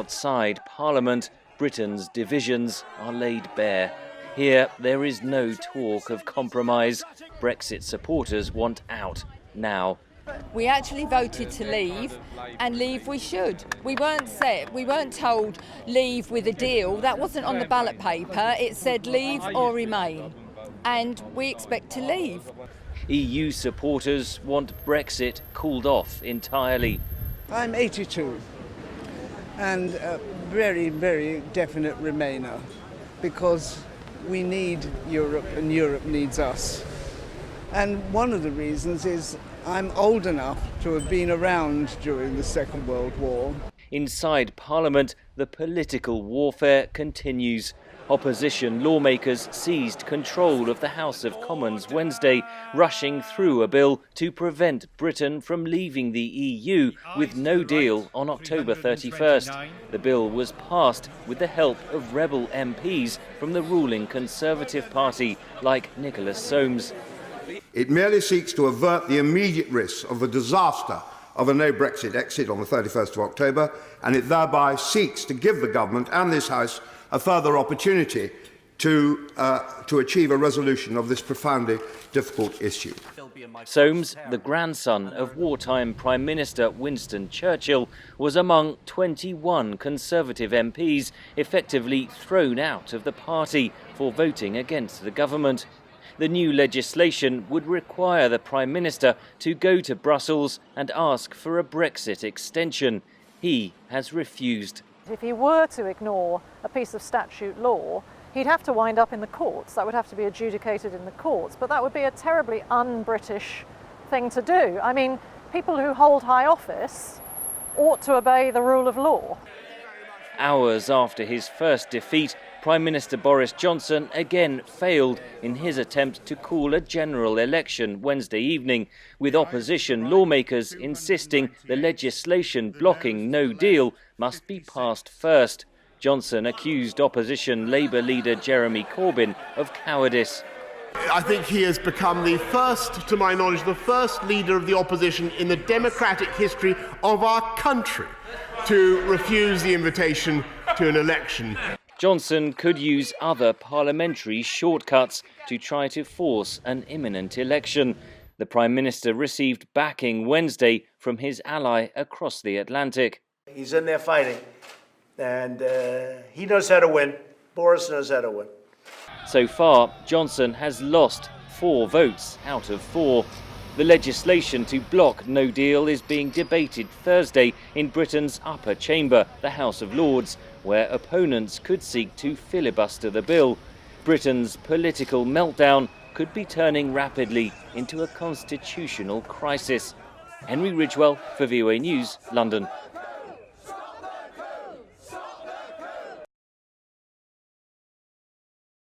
outside Parliament, Britain's divisions are laid bare. Here, there is no talk of compromise. Brexit supporters want out now. We actually voted to leave, and leave we should. We weren't told leave with a deal. That wasn't on the ballot paper. It said leave or remain, and we expect to leave. EU supporters want Brexit called off entirely. I'm 82 and a very, very definite Remainer, because we need Europe and Europe needs us. And one of the reasons is I'm old enough to have been around during the Second World War. Inside Parliament, the political warfare continues. Opposition lawmakers seized control of the House of Commons Wednesday, rushing through a bill to prevent Britain from leaving the EU with no deal on October 31st. The bill was passed with the help of rebel MPs from the ruling Conservative Party, like Nicholas Soames. It merely seeks to avert the immediate risks of the disaster of a no-Brexit exit on the 31st of October, and it thereby seeks to give the government and this House a further opportunity to achieve a resolution of this profoundly difficult issue. Soames, the grandson of wartime Prime Minister Winston Churchill, was among 21 Conservative MPs effectively thrown out of the party for voting against the government. The new legislation would require the Prime Minister to go to Brussels and ask for a Brexit extension. He has refused. If he were to ignore a piece of statute law, he'd have to wind up in the courts. That would have to be adjudicated in the courts, but that would be a terribly un-British thing to do. I mean, people who hold high office ought to obey the rule of law. Hours after his first defeat, Prime Minister Boris Johnson again failed in his attempt to call a general election Wednesday evening, with opposition lawmakers insisting the legislation blocking no deal must be passed first. Johnson accused opposition Labour leader Jeremy Corbyn of cowardice. I think he has become the first, to my knowledge, the first leader of the opposition in the democratic history of our country to refuse the invitation to an election. Johnson could use other parliamentary shortcuts to try to force an imminent election. The Prime Minister received backing Wednesday from his ally across the Atlantic. He's in there fighting, and he knows how to win. Boris knows how to win. So far, Johnson has lost 4 votes out of 4. The legislation to block no deal is being debated Thursday in Britain's upper chamber, the House of Lords, where opponents could seek to filibuster the bill. Britain's political meltdown could be turning rapidly into a constitutional crisis. Henry Ridgwell for VOA News, London.